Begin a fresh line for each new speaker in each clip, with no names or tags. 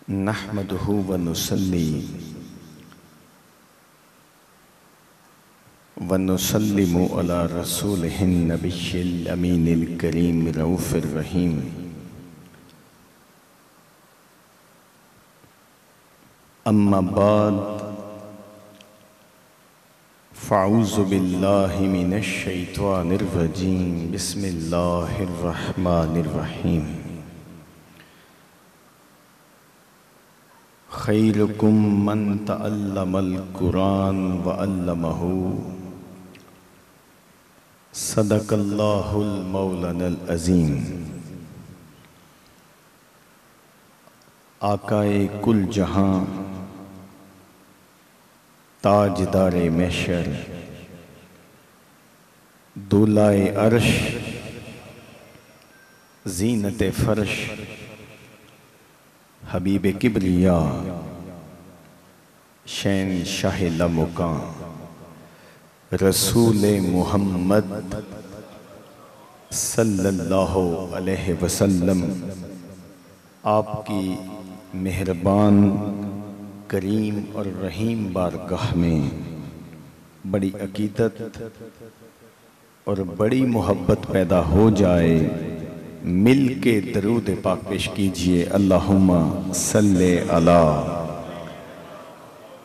نحمده ونصلي ونسلم على رسوله النبي الأمين الكريم رؤوف الرحيم. أما بعد فأعوذ بالله من الشيطان الرجيم. بسم الله الرحمن الرحيم. خيركم من تعلم القرآن وعلمه. صدق الله المولانا العظیم. آقائے کل جہاں، تاجدار محشر، دولائے عرش، زینت فرش، حبیب کبریا، شہن شاہ لامکان، رسول محمد صلی اللہ علیہ وسلم، آپ کی مہربان، کریم اور رحیم بارگاہ میں بڑی عقیدت اور بڑی محبت پیدا ہو جائے، مل کے درود پاک پیش کیجئے. اللہم صلی علی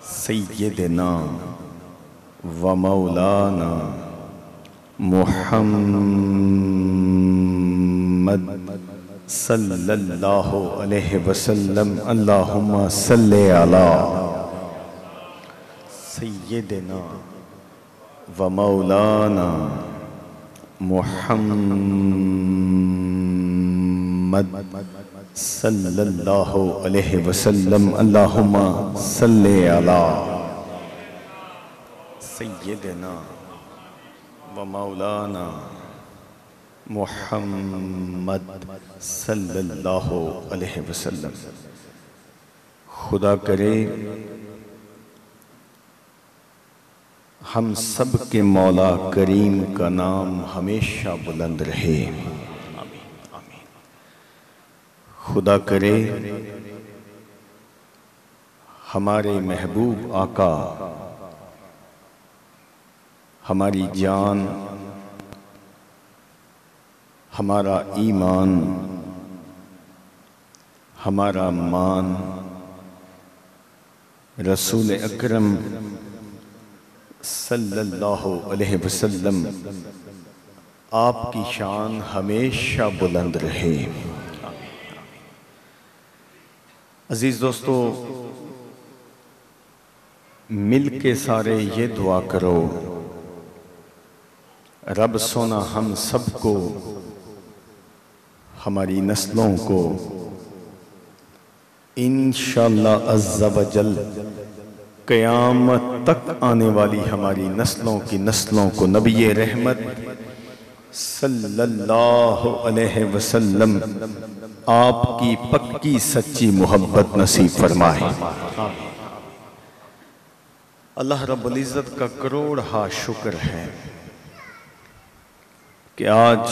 سیدنا و مولانا محمد صلی اللہ علیہ وسلم. اللہم صلی علی سیدنا و مولانا محمد صلی اللہ علیہ وسلم. اللہم صلی علی سیدنا و مولانا محمد صلی اللہ علیہ وسلم. خدا کرے ہم سب کے مولا کریم کا نام ہمیشہ بلند رہے. خدا کرے ہمارے محبوب آقا، ہماری جان، ہمارا ایمان، ہمارا مان، رسول اکرم صلی اللہ علیہ وسلم، آپ کی شان ہمیشہ بلند رہے. عزیز دوستو، مل کے سارے یہ دعا کرو، رب سونا ہم سب کو، ہماری نسلوں کو انشاءاللہ عز و جل قیامت تک آنے والی ہماری نسلوں کی نسلوں کو نبی رحمت صلی اللہ علیہ وسلم آپ کی پکی سچی محبت نصیب فرمائے. اللہ رب العزت کا کروڑ ہا شکر ہے کہ آج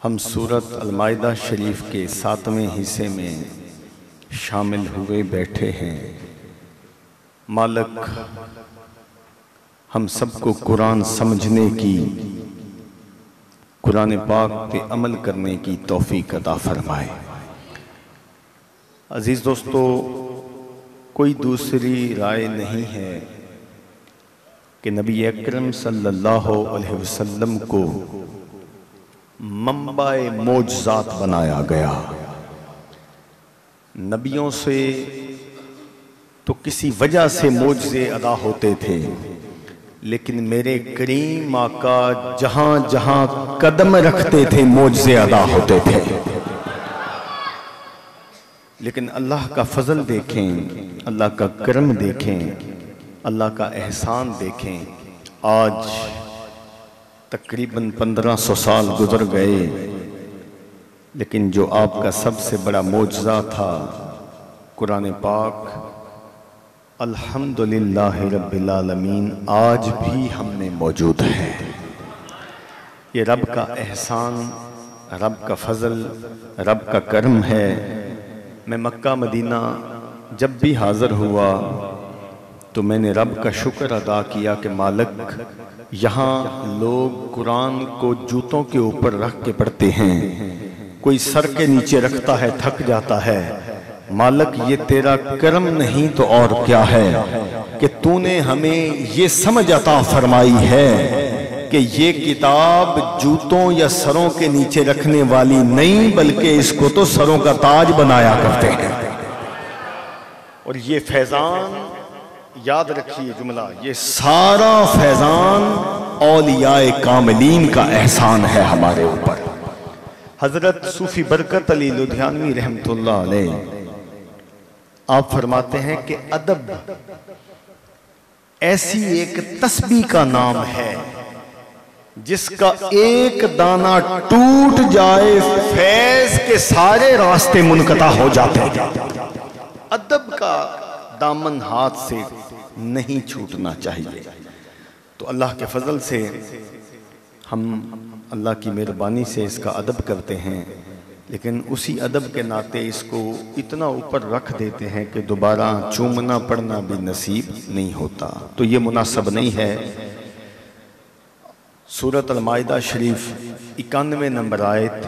ہم سورۃ المائدہ شریف کے 7ویں حصے میں شامل ہوئے بیٹھے ہیں. مالک ہم سب کو قرآن سمجھنے کی، قرآن پاک پہ عمل کرنے کی توفیق عطا فرمائے. عزیز دوستو، کوئی دوسری رائے نہیں ہے کہ نبی اکرم صلی اللہ علیہ وسلم کو منبع معجزات بنایا گیا. نبیوں سے تو کسی وجہ سے معجزے ادا ہوتے تھے، لیکن میرے کریم آقا جہاں جہاں قدم رکھتے تھے معجزے ادا ہوتے تھے. لیکن اللہ کا فضل دیکھیں، اللہ کا کرم دیکھیں، اللہ کا احسان دیکھیں. آج تقریباً 1500 سال گزر گئے، لیکن جو آپ کا سب سے بڑا معجزہ تھا قرآن پاک، الحمدللہ رب العالمین آج بھی ہم میں موجود ہے. یہ رب کا احسان، رب کا فضل، رب کا کرم ہے میں مکہ مدینہ جب بھی حاضر ہوا تو میں نے رب کا شکر ادا کیا کہ مالک یہاں لوگ قرآن کو جوتوں کے اوپر رکھ کے پڑھتے ہیں، کوئی سر کے نیچے رکھتا ہے تھک جاتا ہے، مالک یہ تیرا کرم نہیں تو اور کیا ہے کہ تو نے ہمیں یہ سمجھ عطا فرمائی ہے کہ یہ کتاب جوتوں یا سروں کے نیچے رکھنے والی نہیں بلکہ اس کو تو سروں کا تاج بنایا کرتے ہیں۔ اور یہ فیضان یاد رکھیے جملہ، یہ سارا فیضان اولیاء کاملین کا احسان ہے ہمارے اوپر۔ حضرت صوفی برکت علی لدھیانوی رحمت اللہ علیہ آپ فرماتے ہیں کہ ادب ایسی ایک تسبیح کا نام ہے جس کا ایک دانہ ٹوٹ جائے فیض کے سارے راستے منقطع ہو جاتے ہیں۔ ادب کا دامن ہاتھ سے نہیں چھوٹنا چاہیے۔ تو اللہ کے فضل سے ہم اللہ کی مہربانی سے اس کا ادب کرتے ہیں، لیکن اسی ادب کے ناطے اس کو اتنا اوپر رکھ دیتے ہیں کہ دوبارہ چومنا پڑھنا بھی نصیب نہیں ہوتا، تو یہ مناسب نہیں ہے۔ سورۃ المائدہ شریف 91 نمبر آیت،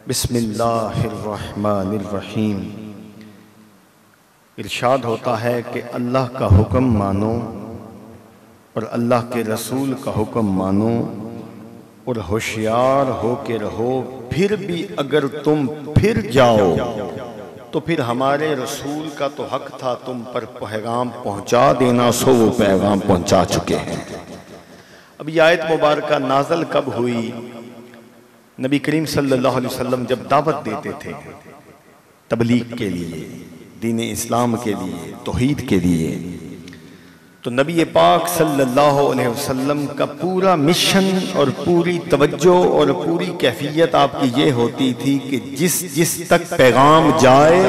بسم اللہ الرحمن الرحیم، ارشاد ہوتا ہے کہ اللہ کا حکم مانو اور اللہ کے رسول کا حکم مانو اور ہوشیار ہو کے رہو، پھر بھی اگر تم پھر جاؤ تو پھر ہمارے رسول کا تو حق تھا تم پر پیغام پہنچا دینا، سو وہ پیغام پہنچا چکے ہیں۔ اب یہ آیت مبارکہ نازل کب ہوئی؟ نبی کریم صلی اللہ علیہ وسلم جب دعوت دیتے تھے تبلیغ کے لیے، دین اسلام کے لیے، توحید کے لیے، تو نبی پاک صلی اللہ علیہ وسلم کا پورا مشن اور پوری توجہ اور پوری کیفیت آپ کی یہ ہوتی تھی کہ جس تک پیغام جائے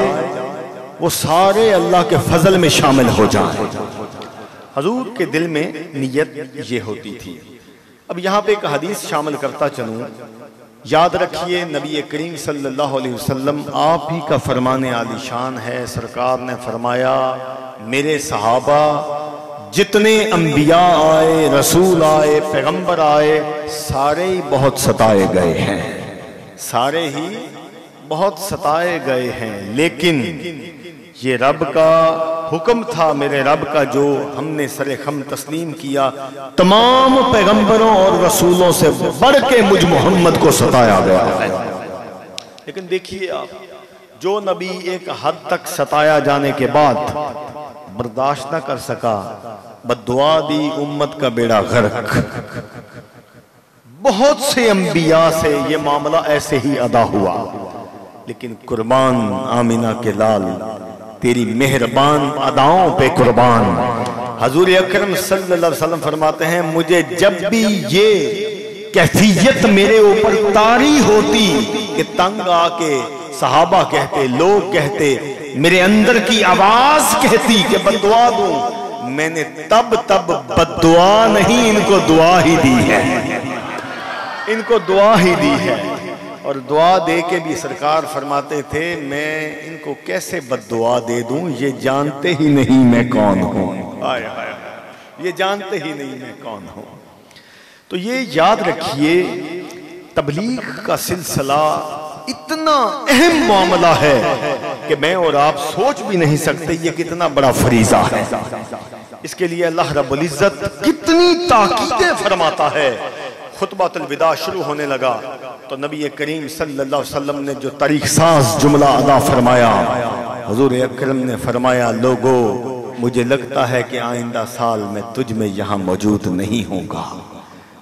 وہ سارے اللہ کے فضل میں شامل ہو جائیں۔ حضور کے دل میں نیت یہ ہوتی تھی۔ اب یہاں پہ ایک حدیث شامل کرتا چلوں، یاد رکھیے نبی کریم صلی اللہ علیہ وسلم آپ ہی کا فرمان عالی شان ہے۔ سرکار نے فرمایا میرے صحابہ جتنے انبیاء آئے، رسول آئے، پیغمبر آئے، سارے ہی بہت ستائے گئے ہیں، سارے ہی بہت ستائے گئے ہیں، لیکن یہ رب کا حکم تھا، میرے رب کا، جو ہم نے سر خم تسلیم کیا، تمام پیغمبروں اور رسولوں سے بڑھ کے مجھ محمد کو ستایا گیا ہے۔ لیکن دیکھیے آپ، جو نبی ایک حد تک ستایا جانے کے بعد برداشت نہ کر سکا، بددعا دی، امت کا بیڑا غرق۔ بہت سے انبیاء سے یہ معاملہ ایسے ہی ادا ہوا، لیکن قربان آمینہ کے لال تیری مہربان اداؤں پہ قربان۔ حضور اکرم صلی اللہ علیہ وسلم فرماتے ہیں مجھے جب بھی یہ کیفیت میرے اوپر طاری ہوتی کہ تنگ آ کے صحابہ کہتے، لوگ کہتے، میرے اندر کی آواز کہتی کہ بددعا دوں، میں نے تب بددعا نہیں، ان کو دعا ہی دی ہے، ان کو دعا ہی دی ہے۔ اور دعا دے کے بھی سرکار فرماتے تھے میں ان کو کیسے بددعا دے دوں، یہ جانتے ہی نہیں میں کون ہوں، یہ جانتے ہی نہیں میں کون ہوں۔ تو یہ یاد رکھیے تبلیغ کا سلسلہ اتنا اہم معاملہ ہے کہ میں اور آپ سوچ بھی نہیں سکتے یہ کتنا بڑا فریضہ ہے۔ اس کے لیے اللہ رب العزت کتنی تاکیدیں فرماتا ہے۔ خطبۃ الوداع شروع ہونے لگا تو نبی کریم صلی اللہ علیہ وسلم نے جو تاریخ ساز جملہ ادا فرمایا، حضور اکرم نے فرمایا لوگو مجھے لگتا ہے کہ آئندہ سال میں تجھ میں یہاں موجود نہیں ہوں گا۔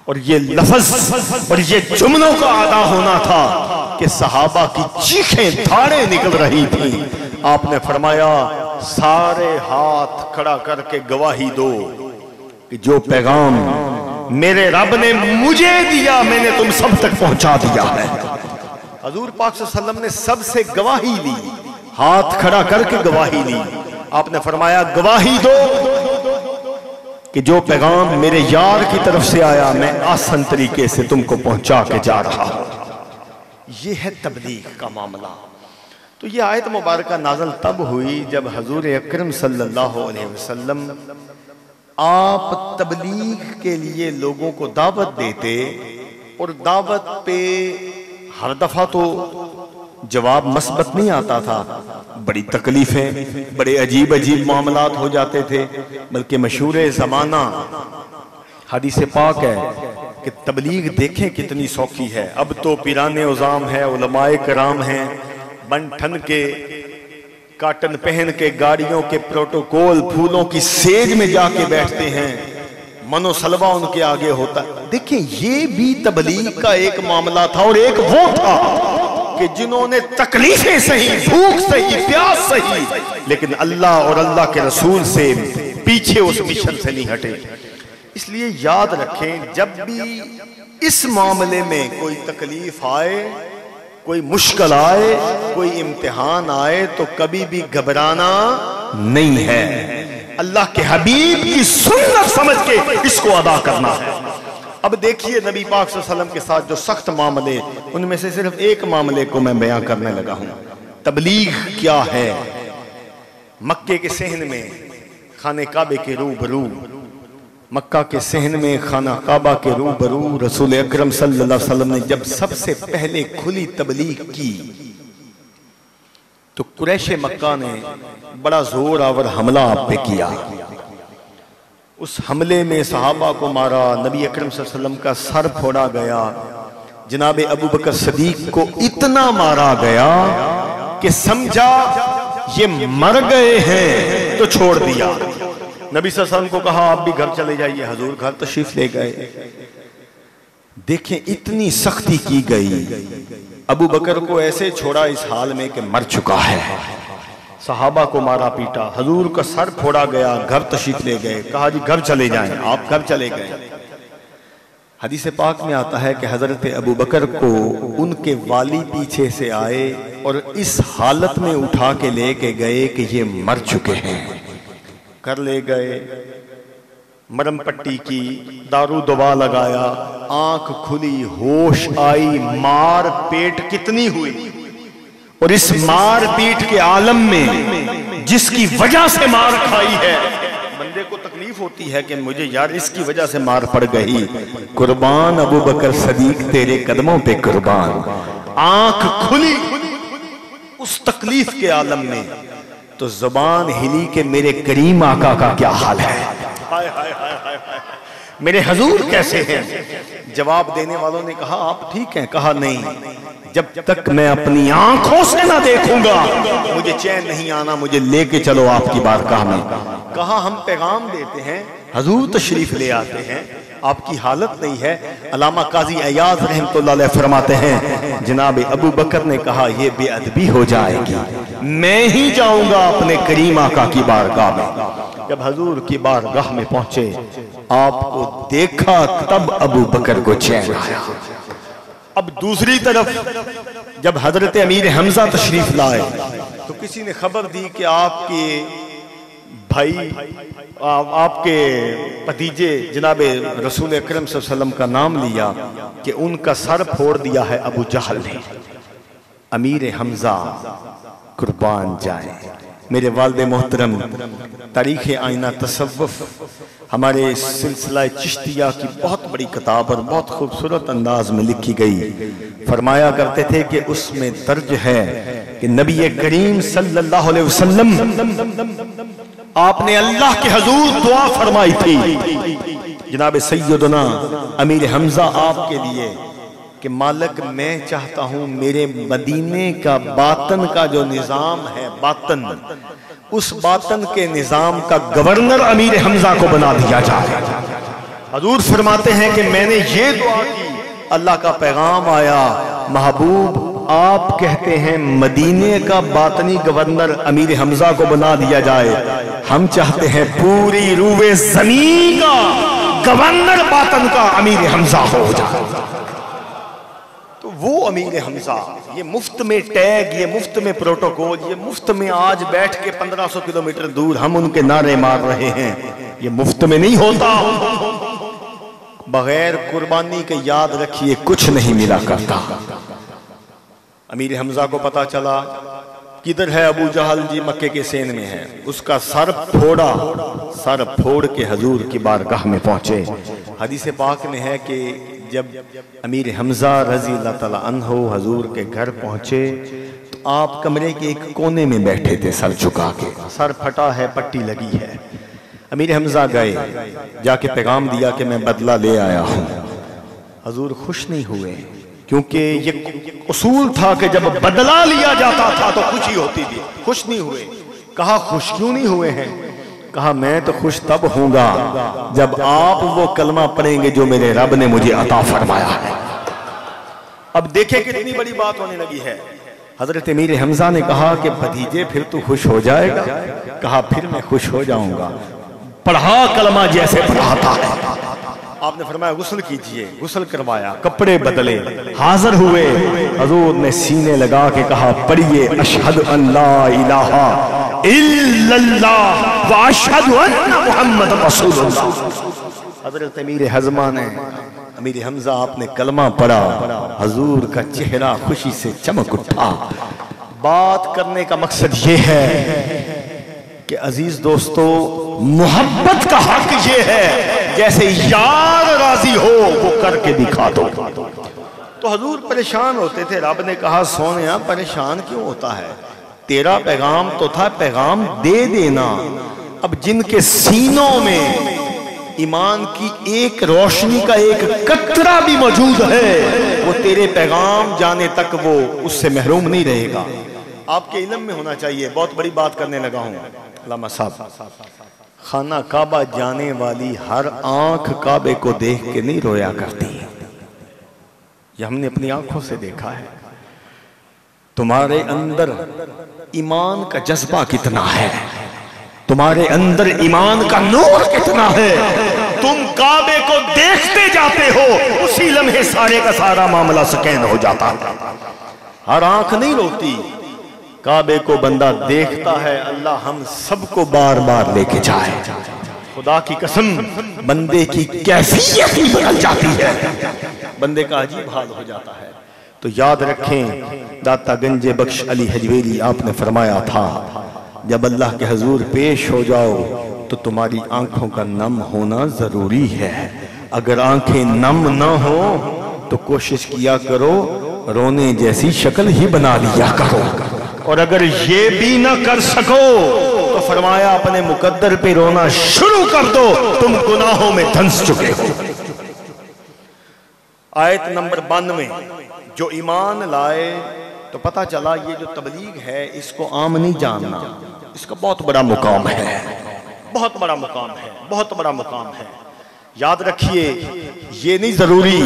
اور یہ لفظ اور یہ جملوں کا ادا ہونا تھا کہ صحابہ کی چیخیں دھاڑیں نکل رہی تھیں۔ آپ نے فرمایا سارے ہاتھ کھڑا کر کے گواہی دو کہ جو پیغام میرے رب نے مجھے دیا میں نے تم سب تک پہنچا دیا ہے۔ حضور پاک صلی اللہ علیہ وسلم نے سب سے گواہی لی، ہاتھ کھڑا کر کے گواہی لی۔ آپ نے فرمایا گواہی دو کہ جو پیغام میرے یار کی طرف سے آیا میں آسان طریقے سے تم کو پہنچا کے جا رہا ہوں۔ یہ ہے تبلیغ کا معاملہ۔ تو یہ آیت مبارکہ نازل تب ہوئی جب حضور اکرم صلی اللہ علیہ وسلم آپ تبلیغ کے لیے لوگوں کو دعوت دیتے اور دعوت پہ ہر دفعہ تو جواب مثبت نہیں آتا تھا، بڑی تکلیفیں، بڑے عجیب عجیب معاملات ہو جاتے تھے، بلکہ مشہور زمانہ حدیث پاک ہے کہ تبلیغ دیکھیں کتنی سوکھی ہے۔ اب تو پیران عظام ہے، علماء کرام ہیں، بن ٹھن کے کاٹن پہن کے گاڑیوں کے پروٹوکول پھولوں کی سیج میں جا کے بیٹھتے ہیں، منو سلوہ ان کے آگے ہوتا ہے۔ دیکھیں یہ بھی تبلیغ کا ایک معاملہ تھا، اور ایک وہ تھا کہ جنہوں نے تکلیفیں سہی، بھوک سہی، پیاس سہی، لیکن اللہ اور اللہ کے رسول سے پیچھے اس مشن سے نہیں ہٹے۔ اس لیے یاد رکھیں جب بھی اس معاملے میں کوئی تکلیف آئے، کوئی مشکل آئے، کوئی امتحان آئے تو کبھی بھی گھبرانا نہیں ہے، اللہ کے حبیب کی سنت سمجھ کے اس کو ادا کرنا ہے۔ اب دیکھیے نبی پاک صلی اللہ علیہ وسلم کے ساتھ جو سخت معاملے، ان میں سے صرف ایک معاملے کو میں بیان کرنے لگا ہوں۔ تبلیغ کیا ہے؟ مکے کے صحن میں خانہ کعبے کے روبرو، مکہ کے صحن میں خانہ کعبہ کے روبرو رسول اکرم صلی اللہ علیہ وسلم نے جب سب سے پہلے کھلی تبلیغ کی تو قریش مکہ نے بڑا زور آور حملہ آپ پہ کیا۔ اس حملے میں صحابہ کو مارا، نبی اکرم صلی اللہ علیہ وسلم کا سر پھوڑا گیا، جناب ابو بکر صدیق کو اتنا مارا گیا کہ سمجھا یہ مر گئے ہیں تو چھوڑ دیا۔ نبی صلی اللہ علیہ وسلم کو کہا آپ بھی گھر چلے جائیے، حضور گھر تشریف لے گئے۔ دیکھیں اتنی سختی کی گئی، ابو بکر کو ایسے چھوڑا اس حال میں کہ مر چکا ہے، صحابہ کو مارا پیٹا، حضور کا سر پھوڑا گیا، گھر تشریف لے گئے، کہا جی گھر چلے جائیں، آپ گھر چلے گئے۔ حدیث پاک میں آتا ہے کہ حضرت ابو بکر کو ان کے والی پیچھے سے آئے اور اس حالت میں اٹھا کے لے کے گئے کہ یہ مر چکے ہیں، کر لے گئے، مرم پٹی کی، دارو دوا لگایا، آنکھ کھلی، ہوش آئی، مار پیٹ کتنی ہوئی، اور اس مار پیٹ کے عالم میں جس کی وجہ سے مار کھائی ہے، بندے کو تکلیف ہوتی ہے کہ مجھے یار اس کی وجہ سے مار پڑ گئی، قربان ابو بکر صدیق تیرے قدموں پہ قربان، آنکھ کھلی اس تکلیف کے عالم میں، تو زبان ہلی کہ میرے کریم آقا کا کیا حال ہے، میرے حضور کیسے ہیں؟ جواب دینے والوں نے کہا آپ ٹھیک ہیں، کہا نہیں، جب تک میں اپنی آنکھوں سے نہ دیکھوں گا مجھے چین نہیں آنا، مجھے لے کے چلو آپ کی بارگاہ میں۔ کہا ہم پیغام دیتے ہیں، حضور تشریف لے آتے ہیں، آپ کی حالت نہیں ہے۔ علامہ قاضی عیاض رحمۃ اللہ علیہ فرماتے ہیں جناب ابو بکر نے کہا یہ بے ادبی ہو جائے گی، میں ہی جاؤں گا اپنے کریم آقا کی بارگاہ میں۔ جب حضور کی بارگاہ میں پہنچے، آپ کو دیکھا تب ابو بکر کو چین آیا۔ اب دوسری طرف جب حضرت امیر حمزہ تشریف لائے تو کسی نے خبر دی کہ آپ کے بھائی، آپ کے بھتیجے جناب رسول اکرم صلی اللہ علیہ وسلم کا نام لیا کہ ان کا سر پھوڑ دیا ہے ابو جہل نے۔ امیر حمزہ قربان جائیں، میرے والد محترم، تاریخ آئینہ تصوف ہمارے سلسلہ چشتیہ کی بہت بڑی کتاب اور بہت خوبصورت انداز میں لکھی گئی، فرمایا کرتے تھے کہ اس میں درج ہے کہ نبی کریم صلی اللہ علیہ وسلم آپ نے اللہ کے حضور دعا فرمائی تھی جناب سیدنا امیر حمزہ آپ کے لیے کہ مالک میں چاہتا ہوں میرے مدینے کا باطن کا جو نظام ہے، باطن، اس باطن کے نظام کا گورنر امیر حمزہ کو بنا دیا جائے۔ حضور فرماتے ہیں کہ میں نے یہ دعا کی، اللہ کا پیغام آیا، محبوب آپ کہتے ہیں مدینے کا باطنی گورنر امیر حمزہ کو بنا دیا جائے، ہم چاہتے ہیں پوری روئے زمین کا گورنر باطن کا امیر حمزہ ہو جائے۔ تو وہ امیر حمزہ، یہ مفت میں ٹیگ، یہ مفت میں پروٹوکول، یہ مفت میں آج بیٹھ کے 1500 کلومیٹر دور ہم ان کے نعرے مار رہے ہیں، یہ مفت میں نہیں ہوتا۔ بغیر قربانی کے یاد رکھیے کچھ نہیں ملا کرتا۔ امیر حمزہ کو پتا چلا کدھر ہے ابو جہل؟ جی مکے کے سین میں ہے. اس کا سر پھوڑا، سر پھوڑ کے حضور کی بارگاہ میں پہنچے. حدیث پاک میں ہے کہ جب امیر حمزہ رضی اللہ تعالیٰ عنہ حضور کے گھر پہنچے تو آپ کمرے کے ایک کونے میں بیٹھے تھے سر جھکا کے. سر پھٹا ہے، پٹی لگی ہے. امیر حمزہ گئے، جا کے پیغام دیا کہ میں بدلہ لے آیا ہوں. حضور خوش نہیں ہوئے، کیونکہ یہ اصول تھا کہ جب بدلہ لیا جاتا تھا تو خوشی ہوتی تھی. خوش نہیں ہوئے. کہا خوش کیوں نہیں ہوئے ہیں؟ کہا میں تو خوش تب ہوں گا جب آپ وہ کلمہ پڑھیں گے جو میرے رب نے مجھے عطا فرمایا ہے. اب دیکھیں کتنی بڑی بات ہونے لگی ہے. حضرت امیر حمزہ نے کہا کہ بھتیجے پھر تو خوش ہو جائے گا؟ کہا پھر میں خوش ہو جاؤں گا. پڑھا کلمہ جیسے پڑھاتا ہے. آپ نے فرمایا غسل کیجئے. غسل کروایا، کپڑے بدلے، حاضر ہوئے. حضور نے سینے لگا کے کہا پڑھیے اشہد ان لا الہ الا اللہ واشہد ان محمد رسول اللہ. حضرت امیر حزمہ نے، امیر حمزہ آپ نے کلمہ پڑھا. حضور کا چہرہ خوشی سے چمک اٹھا. بات کرنے کا مقصد یہ ہے کہ عزیز دوستو، محبت کا حق یہ ہے جیسے یار راضی ہو وہ کر کے دکھا دو. تو حضور پریشان ہوتے تھے. رب نے کہا سونیا پریشان کیوں ہوتا ہے؟ تیرا پیغام تو تھا پیغام دے دینا. اب جن کے سینوں میں ایمان کی ایک روشنی کا ایک قطرہ بھی موجود ہے وہ تیرے پیغام جانے تک وہ اس سے محروم نہیں رہے گا. آپ کے علم میں ہونا چاہیے. بہت بڑی بات کرنے لگا ہوں. علامہ صاحب، خانہ کعبہ جانے والی ہر آنکھ کعبے کو دیکھ کے نہیں رویا کرتی. یہ ہم نے اپنی آنکھوں سے دیکھا ہے. تمہارے اندر ایمان کا جذبہ کتنا ہے، تمہارے اندر ایمان کا نور کتنا ہے. تم کعبے کو دیکھتے جاتے ہو، اسی لمحے سارے کا سارا معاملہ سکین ہو جاتا. ہر آنکھ نہیں روتی. کعبے کو بندہ دیکھتا ہے. اللہ ہم سب کو بار بار لے کے جائے. خدا کی قسم بندے کی کیفیت ہی بدل جاتی ہے، بندے کا عجیب حال ہو جاتا ہے. تو یاد رکھیں داتا گنج بخش علی حجویری آپ نے فرمایا تھا جب اللہ کے حضور پیش ہو جاؤ تو تمہاری آنکھوں کا نم ہونا ضروری ہے. اگر آنکھیں نم نہ ہو تو کوشش کیا کرو رونے جیسی شکل ہی بنا لیا کرو. اور اگر یہ بھی نہ کر سکو تو فرمایا اپنے مقدر پہ رونا شروع کر دو، تم گناہوں میں دھنس چکے ہو. آیت نمبر 92 جو ایمان لائے تو پتہ چلا یہ جو تبلیغ ہے اس کو عام نہیں جاننا. اس کا بہت بڑا مقام ہے، بہت بڑا مقام ہے، بہت بڑا مقام ہے. یاد رکھیے یہ نہیں ضروری.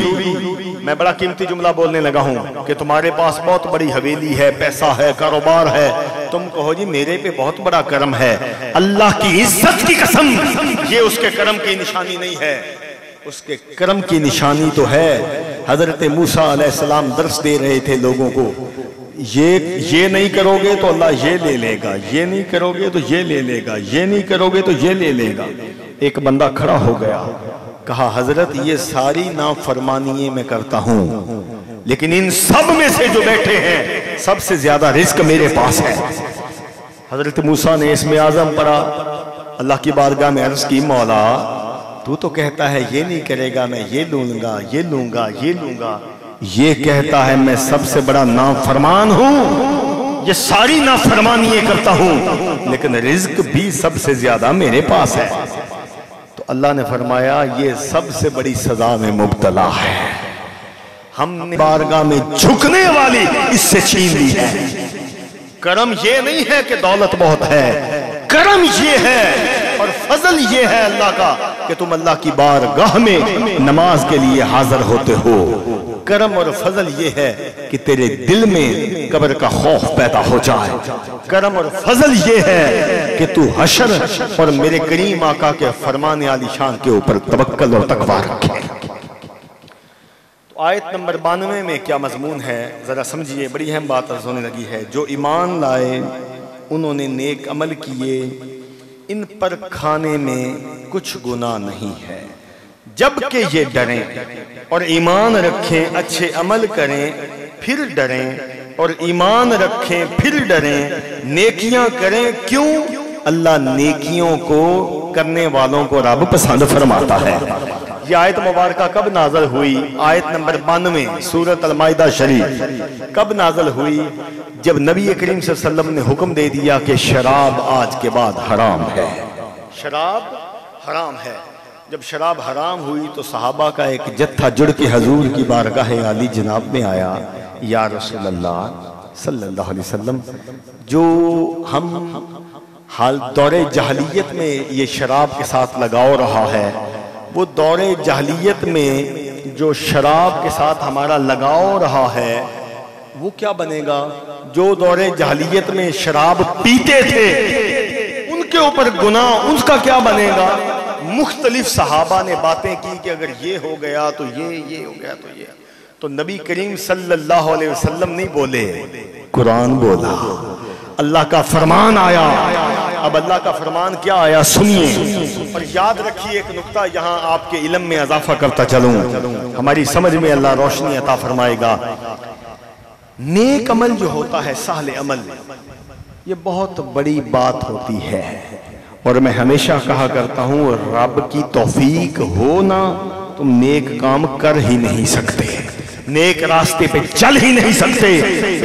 میں بڑا قیمتی جملہ بولنے لگا ہوں کہ تمہارے پاس بہت بڑی حویلی ہے، پیسہ ہے، کاروبار ہے، تم کہو جی میرے پہ بہت بڑا کرم ہے. اللہ کی عزت کی قسم یہ اس کے کرم کی نشانی نہیں ہے. اس کے کرم کی نشانی تو ہے حضرت موسیٰ علیہ السلام درس دے رہے تھے لوگوں کو. یہ نہیں کرو گے تو اللہ یہ لے لے گا، یہ نہیں کرو گے تو یہ لے لے گا، یہ نہیں کرو گے تو یہ لے لے گا. ایک بندہ کھڑا ہو گیا، کہا حضرت یہ ساری نافرمانییں میں کرتا ہوں لیکن ان سب میں سے جو بیٹھے ہیں سب سے زیادہ رزق میرے پاس ہے. حضرت موسیٰ نے اسم اعظم پڑھا، اللہ کی بارگاہ میں عرض کی مولا تو تو کہتا ہے یہ نہیں کرے گا، میں یہ لوں گا، یہ لوں گا، یہ لوں گا. یہ کہتا ہے میں سب سے بڑا نافرمان ہوں، یہ ساری نافرمانییں کرتا ہوں لیکن رزق بھی سب سے زیادہ میرے پاس ہے. تو اللہ نے فرمایا یہ سب سے بڑی سزا میں مبتلا ہے. ہم نے بارگاہ میں جھکنے والی اس سے چھین لی ہے. کرم یہ نہیں ہے کہ دولت بہت ہے، کرم یہ ہے اور فضل یہ ہے اللہ کا کہ تم اللہ کی بارگاہ میں نماز کے لیے حاضر ہوتے ہو. کرم اور فضل یہ ہے کہ تیرے دل میں قبر کا خوف پیدا ہو جائے. کرم اور فضل یہ ہے کہ تو حشر اور میرے کریم آقا کے فرمان عالی شان کے اوپر توکل اور تقوی رکھے. تو آیت نمبر 92 میں کیا مضمون ہے ذرا سمجھیے. بڑی اہم بات عرض ہونے لگی ہے. جو ایمان لائے انہوں نے نیک عمل کیے، ان پر کھانے میں کچھ گناہ نہیں ہے جبکہ یہ ڈریں اور ایمان رکھیں، اچھے عمل کریں، پھر ڈریں اور ایمان رکھیں پھر ڈریں، نیکیاں کریں، کیوں؟ اللہ نیکیوں کو کرنے والوں کو رب پسند فرماتا ہے۔ یہ آیت مبارکہ کب نازل ہوئی؟ آیت نمبر 92 سورۃ المائدہ شریف کب نازل ہوئی؟ جب نبی کریم صلی اللہ علیہ وسلم نے حکم دے دیا کہ شراب آج کے بعد حرام ہے، شراب حرام ہے۔ جب شراب حرام ہوئی تو صحابہ کا ایک جتھا جڑ کے حضور کی بارگاہ عالی جناب میں آیا، یا رسول اللہ صلی اللہ علیہ وسلم، جو ہم حال دور جاہلیت میں یہ شراب کے ساتھ لگاؤ رہا ہے، وہ دور جاہلیت میں جو شراب کے ساتھ ہمارا لگاؤ رہا ہے وہ کیا بنے گا؟ جو دور جاہلیت میں شراب پیتے تھے ان کے اوپر گناہ، ان کا کیا بنے گا؟ مختلف صحابہ نے باتیں کی کہ اگر یہ ہو گیا تو یہ ہو گیا تو یہ، تو نبی کریم صلی اللہ علیہ وسلم نہیں بولے، قرآن بولا، اللہ کا فرمان آیا۔ اب اللہ کا فرمان کیا آیا سنیے، اور یاد رکھیے ایک نقطہ یہاں آپ کے علم میں اضافہ کرتا چلوں، ہماری سمجھ میں اللہ روشنی عطا فرمائے گا۔ نیک عمل جو ہوتا ہے، سہل عمل، یہ بہت بڑی بات ہوتی ہے، اور میں ہمیشہ کہا کرتا ہوں رب کی توفیق ہو نا تم نیک کام کر ہی نہیں سکتے، نیک راستے پہ چل ہی نہیں سکتے،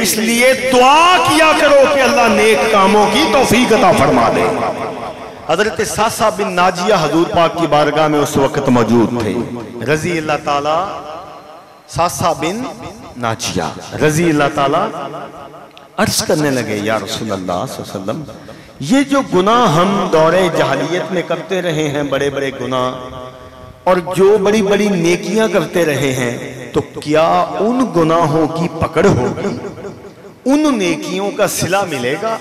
اس لیے دعا کیا کرو کہ اللہ نیک کاموں کی توفیق عطا فرما دے۔ حضرت ساسا بن ناجیہ حضور پاک کی بارگاہ میں اس وقت موجود تھے، رضی اللہ تعالی، ساسا بن ناجیہ رضی اللہ تعالی عرض کرنے لگے، یا رسول اللہ صلی اللہ علیہ وسلم، یہ جو گناہ ہم دور جاہلیت میں کرتے رہے ہیں، بڑے بڑے گناہ، اور جو بڑی بڑی نیکیاں کرتے رہے ہیں، تو کیا ان گناہوں کی پکڑ ہوگی؟ ان نیکیوں کا صلہ ملے گا؟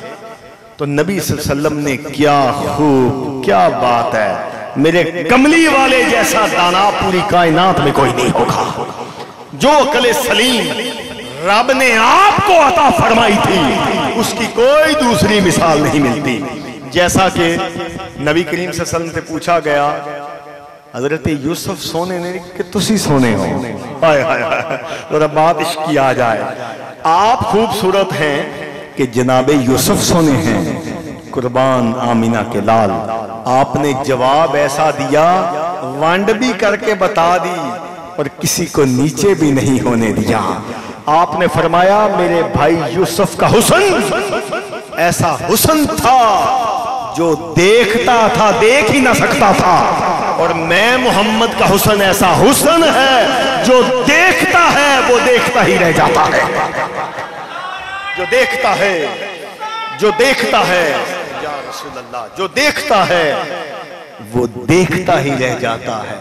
تو نبی صلی اللہ علیہ وسلم نے کیا خوب، کیا بات ہے، میرے کملی والے جیسا دانا پوری کائنات میں کوئی نہیں ہوگا، جو عقل سلیم رب نے آپ کو عطا فرمائی تھی اس کی کوئی دوسری مثال نہیں ملتی۔ جیسا کہ نبی کریم صلی اللہ علیہ وسلم سے پوچھا گیا، حضرت یوسف سونے نے کہ تسی سونے ہو، ہائے ہائے ہائے، ذرا بات عشقی آ جائے، آپ خوبصورت ہیں کہ جناب یوسف سونے ہیں، قربان آمینہ کے لال۔ آپ نے جواب ایسا دیا، وانڈ بھی کر کے بتا دی اور کسی کو نیچے بھی نہیں ہونے دیا۔ آپ نے فرمایا میرے بھائی یوسف کا حسن ایسا حسن تھا جو دیکھتا تھا دیکھ ہی نہ سکتا تھا، اور میں محمد کا حسن ایسا حسن ہے جو دیکھتا ہے وہ دیکھتا ہی رہ جاتا ہے، جو دیکھتا ہے، جو دیکھتا ہے، یا رسول اللہ، جو دیکھتا ہے وہ دیکھتا ہی رہ جاتا ہے۔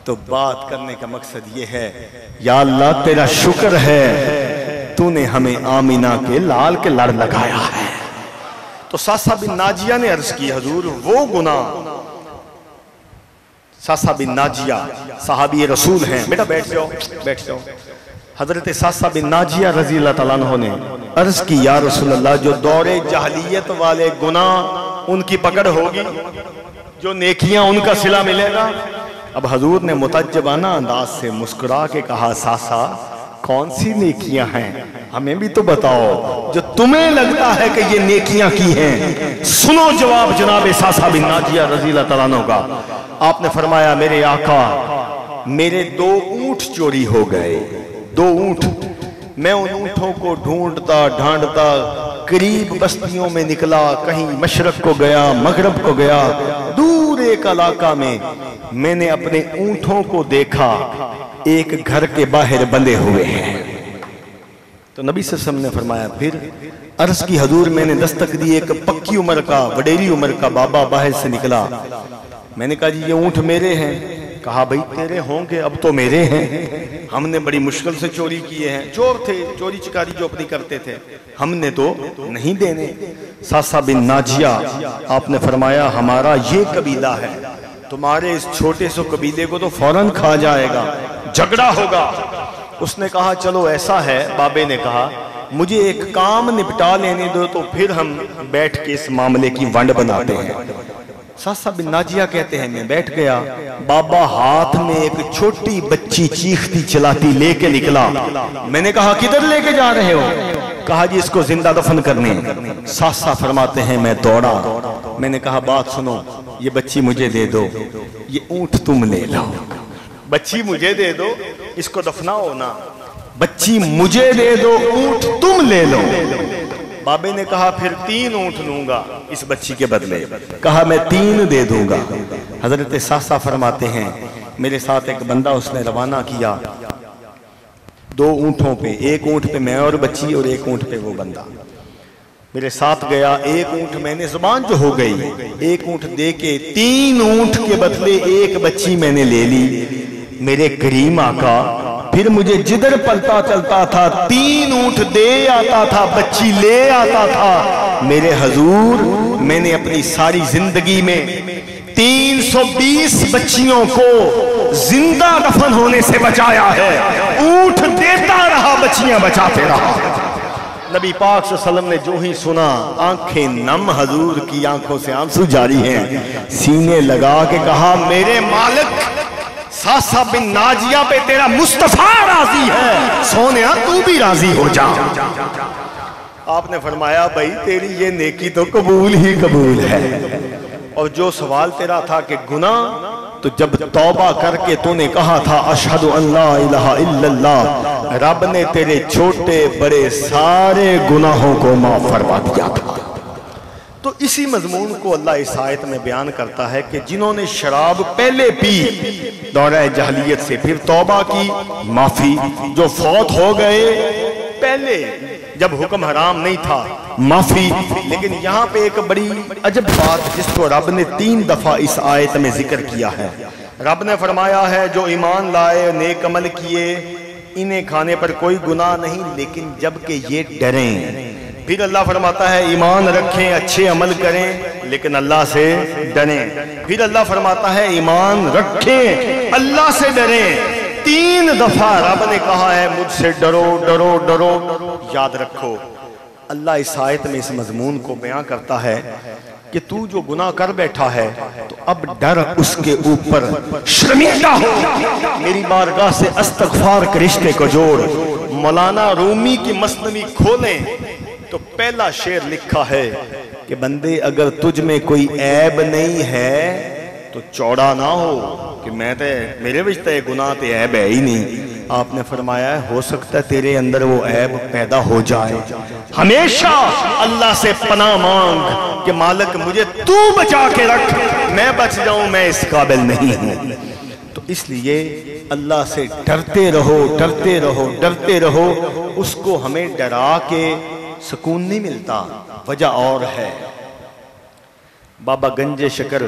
تو بات کرنے کا مقصد یہ ہے، یا اللہ تیرا شکر ہے تو نے ہمیں آمینہ کے لال کے لڑ لگایا ہے۔ تو ساسا بن ناجیہ نے عرض کی، حضور وہ گناہ، ساسا بن ناجیہ صحابی رسول ہیں، بیٹا بیٹھ جاؤ بیٹھ جاؤ، حضرت ساسا بن ناجیہ رضی اللہ تعالیٰ عنہ نے عرض کی، یا رسول اللہ جو دور جاہلیت والے گناہ ان کی پکڑ ہوگی، جو نیکیاں ان کا صلہ ملے گا؟ اب حضور نے متعجبانہ انداز سے مسکرا کے کہا، ساسا کون سی نیکیاں ہیں ہمیں بھی تو بتاؤ جو تمہیں لگتا ہے کہ یہ نیکیاں کی ہیں۔ سنو جواب جناب ساسا بن ناجیہ رضی اللہ تعالیٰ عنہ کا۔ آپ نے فرمایا، میرے آقا میرے 2 اونٹ چوری ہو گئے، 2 اونٹ، میں ان اونٹوں کو ڈھونڈتا ڈھانڈتا قریب بستیوں میں نکلا، کہیں مشرق کو گیا، مغرب کو گیا، دور ایک علاقہ میں نے اپنے اونٹوں کو دیکھا ایک گھر کے باہر بندے ہوئے ہیں۔ تو نبی صلی اللہ علیہ وسلم نے فرمایا، پھر عرض کی، حضور میں نے دستک دی، ایک پکی عمر کا وڈیری عمر کا بابا باہر سے نکلا، میں نے کہا جی یہ اونٹ میرے ہیں، کہا بھئی تیرے ہوں گے، اب تو میرے ہیں، ہم نے بڑی مشکل سے چوری کیے ہیں، چور تھے، چوری چکاری جو اپنی کرتے تھے، ہم نے تو نہیں دینے۔ ساسا بن ناجیہ آپ نے فرمایا، ہمارا یہ قبیلہ ہے، تمہارے اس چھوٹے سے قبیلے کو تو فوراً کھا جائے گا، جھگڑا ہوگا۔ اس نے کہا چلو ایسا ہے، بابے نے کہا مجھے ایک کام نپٹا لینے دو تو پھر ہم بیٹھ کے اس معاملے کی ونڈ بناتے ہیں۔ ساسا بن ناجیہ کہتے ہیں میں بیٹھ گیا، بابا ہاتھ میں ایک چھوٹی بچی چیختی چلاتی لے کے نکلا، میں نے کہا کدھر لے کے جا رہے ہو؟ کہا جی اس کو زندہ دفن کرنے. ساسا فرماتے ہیں میں دوڑا, میں نے کہا بات سنو, یہ بچی مجھے دے دو, یہ اونٹ تم لے لو. بچی مجھے دے دو, اس کو دفناؤ نا, بچی مجھے دے دو, اونٹ تم لے لو. بابے نے کہا پھر 3 اونٹ لوں گا اس بچی کے بدلے. کہا میں 3 دے دوں گا. حضرت ساسا فرماتے ہیں میرے ساتھ ایک بندہ اس نے روانہ کیا 2 اونٹوں پہ, ایک اونٹ پہ میں اور بچی اور ایک اونٹ پہ وہ بندہ. میرے ساتھ گیا, ایک اونٹ میں نے زبان جو ہو گئی, ایک اونٹ دے کے 3 اونٹ کے بدلے ایک بچی میں نے لے لی. میرے کریم آقا پھر مجھے جدھر پلتا چلتا تھا 3 اونٹ دے آتا تھا, بچی لے آتا تھا. میرے حضور میں نے اپنی ساری زندگی میں 320 بچیوں کو زندہ دفن ہونے سے بچایا ہے. اونٹ دیتا رہا, بچیاں بچاتے رہا. نبی پاک صلی اللہ علیہ وسلم نے جو ہی سنا, آنکھیں نم, حضور کی آنکھوں سے آنسو جاری ہیں, سینے لگا کے کہا میرے مالک ساسا بن ناجیہ پہ تیرا مصطفیٰ راضی ہے, سونیا تو بھی راضی ہو جا. آپ نے فرمایا بھائی تیری یہ نیکی تو قبول ہی قبول ہے, اور جو سوال تیرا تھا کہ گناہ, تو جب توبہ کر کے تو نے کہا تھا اشہد ان لا الہ الا اللہ, رب نے تیرے چھوٹے بڑے سارے گناہوں کو معاف فرما دیا تھا. تو اسی مضمون کو اللہ اس آیت میں بیان کرتا ہے کہ جنہوں نے شراب پہلے پی دورہ جہلیت سے, پھر توبہ کی, معافی. جو فوت ہو گئے پہلے جب حکم حرام نہیں تھا, معافی. لیکن یہاں پہ ایک بڑی عجب بات جس کو رب نے 3 دفعہ اس آیت میں ذکر کیا ہے. رب نے فرمایا ہے جو ایمان لائے, نیک عمل کیے, انہیں کھانے پر کوئی گناہ نہیں, لیکن جب کہ یہ ڈریں. پھر اللہ فرماتا ہے ایمان رکھیں, اچھے عمل کریں, لیکن اللہ سے ڈریں. پھر اللہ فرماتا ہے ایمان رکھیں, اللہ سے ڈریں. 3 دفعہ رب نے کہا ہے مجھ سے ڈرو ڈرو ڈرو. یاد رکھو اللہ اس آیت میں اس مضمون کو بیان کرتا ہے کہ تو جو گناہ کر بیٹھا ہے تو اب ڈر اس کے اوپر, شرمندہ ہو, میری بارگاہ سے استغفار کے رشتے کو جوڑ. مولانا رومی کی مثنوی کھولیں تو پہلا شعر لکھا ہے کہ بندے اگر تجھ میں کوئی عیب نہیں ہے تو چوڑا نہ ہو کہ میرے وجہ تے گناہ تے عیب ہے ہی نہیں. آپ نے فرمایا ہے ہو سکتا ہے تیرے اندر وہ عیب پیدا ہو جائے. ہمیشہ اللہ سے پناہ مانگ کہ مالک مجھے تو بچا کے رکھ, میں بچ جاؤں, میں اس قابل نہیں ہوں. تو اس لیے اللہ سے ڈرتے رہو, ڈرتے رہو, ڈرتے رہو. اس کو ہمیں ڈرا کے سکون نہیں ملتا, وجہ اور ہے. بابا گنج شکر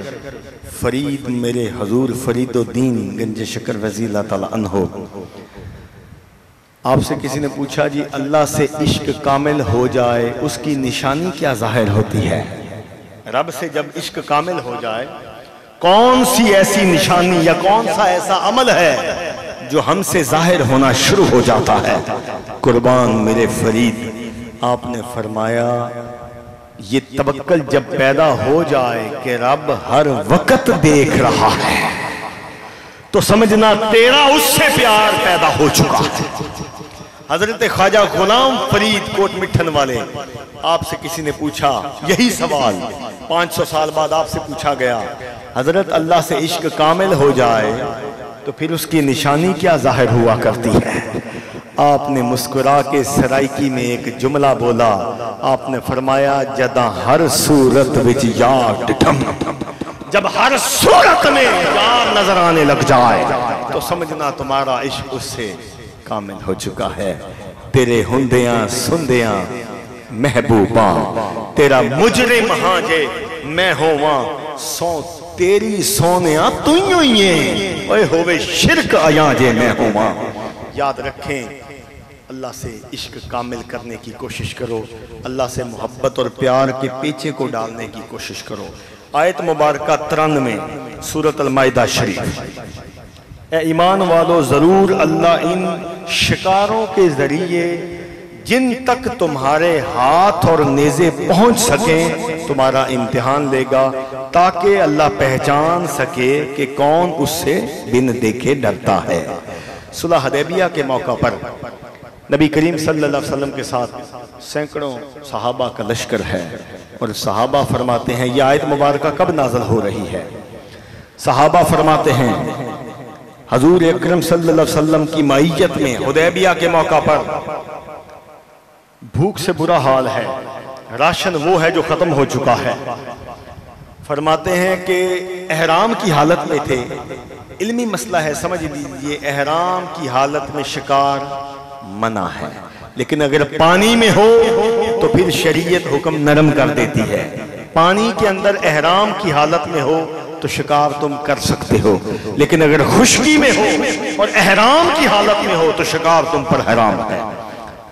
فرید, میرے حضور فرید الدین گنج شکر رضی اللہ تعالیٰ عنہ, آپ سے کسی نے پوچھا جی اللہ سے عشق کامل ہو جائے اس کی نشانی کیا ظاہر ہوتی ہے؟ رب سے جب عشق کامل ہو جائے کون سی ایسی نشانی یا کون سا ایسا عمل ہے جو ہم سے ظاہر ہونا شروع ہو جاتا ہے؟ قربان میرے فرید, آپ نے فرمایا یہ توکل جب پیدا ہو جائے کہ رب ہر وقت دیکھ رہا ہے تو سمجھنا تیرا اس سے پیار پیدا ہو چکا ہے. حضرت خواجہ غلام فرید کوٹ مٹھن والے, آپ سے کسی نے پوچھا یہی سوال 500 سال بعد آپ سے پوچھا گیا, حضرت اللہ سے عشق کامل ہو جائے تو پھر اس کی نشانی کیا ظاہر ہوا کرتی ہے؟ آپ نے مسکرا کے سرائکی میں ایک جملہ بولا, آپ نے فرمایا جداں ہر صورت وچ یار ڈٹھم, جب ہر صورت میں یار نظر آنے لگ جائے تو سمجھنا تمہارا عشق اس سے کامل ہو چکا ہے. تیرے ہندیاں سندیاں محبوباں, تیرا مجرم ہاں جے میں ہواں, سو تیری سونیاں تُیوں ہی ہیں, اوے ہوئے شرک آیاں جے میں ہواں. یاد رکھیں اللہ سے عشق کامل کرنے کی کوشش کرو, اللہ سے محبت اور پیار کے پیچھے کو ڈالنے کی کوشش کرو. آیت مبارکہ 93 سورۃ المائدہ شریف, اے ایمان والو ضرور اللہ ان شکاروں کے ذریعے جن تک تمہارے ہاتھ اور نیزے پہنچ سکیں تمہارا امتحان لے گا تاکہ اللہ پہچان سکے کہ کون اس سے بن دیکھے ڈرتا ہے. صلح حدیبیہ کے موقع پر نبی کریم صلی اللہ علیہ وسلم کے ساتھ سینکڑوں صحابہ کا لشکر ہے، اور صحابہ فرماتے ہیں یہ آیت مبارکہ کب نازل ہو رہی ہے؟ صحابہ فرماتے ہیں حضور اکرم صلی اللہ علیہ وسلم کی معیت میں حدیبیہ کے موقع پر بھوک سے برا حال ہے، راشن وہ ہے جو ختم ہو چکا ہے۔ فرماتے ہیں کہ احرام کی حالت میں تھے، علمی مسئلہ ہے سمجھ لیجئے، احرام کی حالت میں شکار منع ہے، لیکن اگر پانی میں ہو تو پھر شریعت حکم نرم کر دیتی ہے۔ پانی کے اندر احرام کی حالت میں ہو تو شکار تم کر سکتے ہو، لیکن اگر خشکی میں ہو اور احرام کی حالت میں ہو تو شکار تم پر حرام ہے۔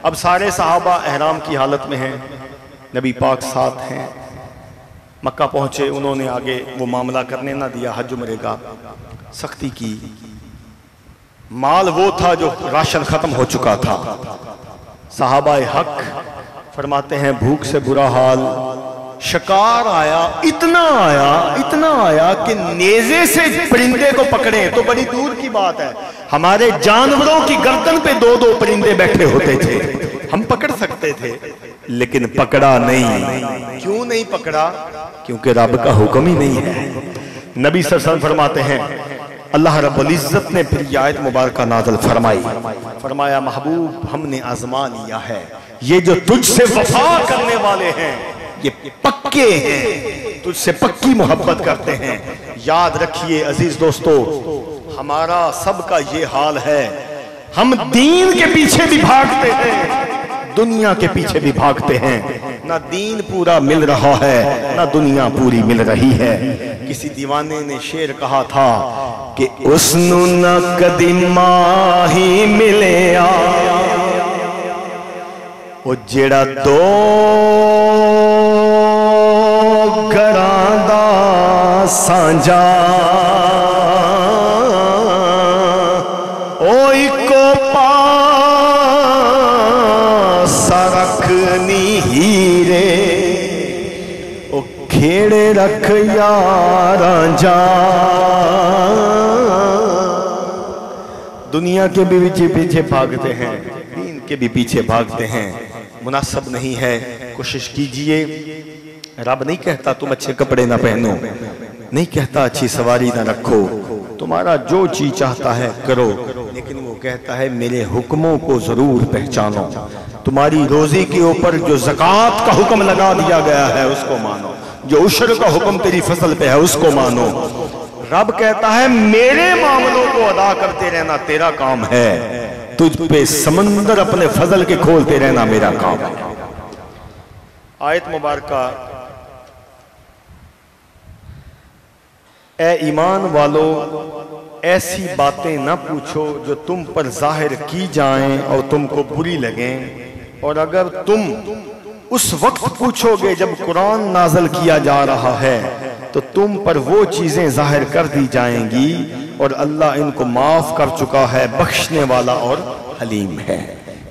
اب سارے صحابہ احرام کی حالت میں ہیں، نبی پاک ساتھ ہیں، مکہ پہنچے، انہوں نے آگے وہ معاملہ کرنے نہ دیا، حج عمرے کا سختی کی۔ مال وہ تھا جو راشن ختم ہو چکا تھا۔ صحابہ حق فرماتے ہیں بھوک سے برا حال، شکار آیا، اتنا آیا کہ نیزے سے پرندے کو پکڑیں تو بڑی دور کی بات ہے، ہمارے جانوروں کی گردن پہ دو دو پرندے بیٹھے ہوتے تھے، ہم پکڑ سکتے تھے لیکن پکڑا نہیں۔ کیوں نہیں پکڑا؟ کیونکہ رب کا حکم ہی نہیں ہے۔ نبی صلی اللہ علیہ وسلم فرماتے ہیں اللہ رب العزت نے پھر یہ آیت مبارکہ نازل فرمائی، فرمایا محبوب ہم نے آزما لیا ہے، یہ جو تجھ سے وفا کرنے والے ہیں یہ پکے ہیں، تجھ سے پکی محبت کرتے ہیں۔ یاد رکھیے عزیز دوستو، ہمارا سب کا یہ حال ہے، ہم دین کے پیچھے بھی بھاگتے ہیں، دنیا کے پیچھے بھی بھاگتے ہیں، نہ دین پورا مل رہا ہے نہ دنیا پوری مل رہی ہے۔ کسی دیوانے نے شعر کہا تھا کہ اس نو نہ کدی ماہی ملے آ او جیڑا دو گھراں دا سانجا او اکو پاسا رکھنی ہیرے او کھیڑے رکھ یاراں جا۔ دنیا کے بھی پیچھے بھاگتے ہیں، دین کے بھی پیچھے بھاگتے ہیں، مناسب نہیں ہے۔ کوشش کیجئے، رب نہیں کہتا تم اچھے کپڑے نہ پہنو، نہیں کہتا اچھی سواری نہ رکھو، تمہارا جو چیز چاہتا ہے کرو، لیکن وہ کہتا ہے میرے حکموں کو ضرور پہچانو، تمہاری روزی کے اوپر جو زکوٰۃ کا حکم لگا دیا گیا ہے اس کو مانو، جو عشر کا حکم تیری فصل پہ ہے اس کو مانو۔ رب کہتا ہے میرے معاملوں کو ادا کرتے رہنا تیرا کام ہے، تجھ پہ سمندر اپنے فضل کے کھولتے رہنا میرا کام ہے۔ آیت مبارکہ اے ایمان والو ایسی باتیں نہ پوچھو جو تم پر ظاہر کی جائیں اور تم کو بری لگیں، اور اگر تم اس وقت پوچھو گے جب قرآن نازل کیا جا رہا ہے تو تم پر وہ چیزیں ظاہر کر دی جائیں گی، اور اللہ ان کو معاف کر چکا ہے، بخشنے والا اور حلیم ہے۔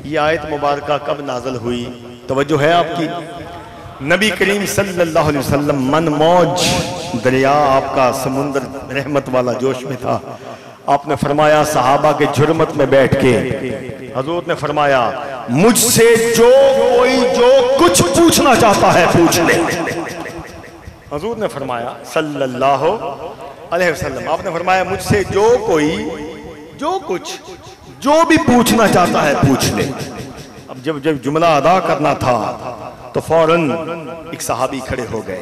یہ آیت مبارکہ کب نازل ہوئی؟ توجہ ہے آپ کی؟ نبی کریم صلی اللہ علیہ وسلم من موج دریا آپ کا سمندر رحمت والا جوش میں تھا، آپ نے فرمایا صحابہ کے جرمت میں بیٹھ کے حضور نے فرمایا مجھ سے جو کوئی جو کچھ پوچھنا چاہتا ہے پوچھ لے۔ حضور نے فرمایا صلی اللہ علیہ وسلم، آپ نے فرمایا مجھ سے جو کوئی جو کچھ جو بھی پوچھنا چاہتا ہے پوچھ لے۔ اب جب جملہ ادا کرنا تھا تو فوراً ایک صحابی کھڑے ہو گئے،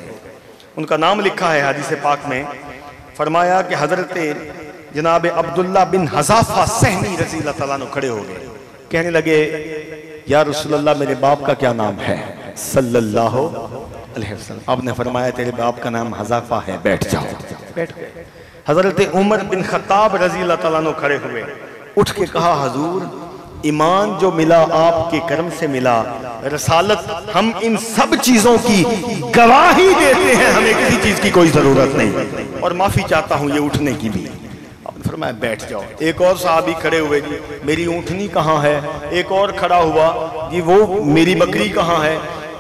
ان کا نام لکھا ہے حدیث پاک میں، فرمایا کہ حضرت جناب عبداللہ بن حذافہ سہمی رضی اللہ تعالیٰ عنہ کھڑے ہو گئے، کہنے لگے یا رسول اللہ میرے باپ کا کیا نام ہے صلی اللہ علیہ وسلم؟ آپ نے فرمایا تیرے باپ کا نام حذافہ ہے، بیٹھ جاؤ۔ بیٹھ گئے۔ حضرت عمر بن خطاب رضی اللہ تعالیٰ عنہ کھڑے ہوئے، اٹھ کے کہا حضور ایمان جو ملا آپ کے کرم سے ملا، رسالت ہم ان سب چیزوں کی گواہی دیتے ہیں، ہمیں کسی چیز کی کوئی ضرورت نہیں، اور معافی چاہتا ہوں یہ اٹھنے کی بھی۔ آپ نے فرمایا بیٹھ جاؤ۔ ایک اور صحابی کھڑے ہوئے، جی میری اونٹنی کہاں ہے؟ ایک اور کھڑا ہوا، جی وہ میری بکری کہاں ہے؟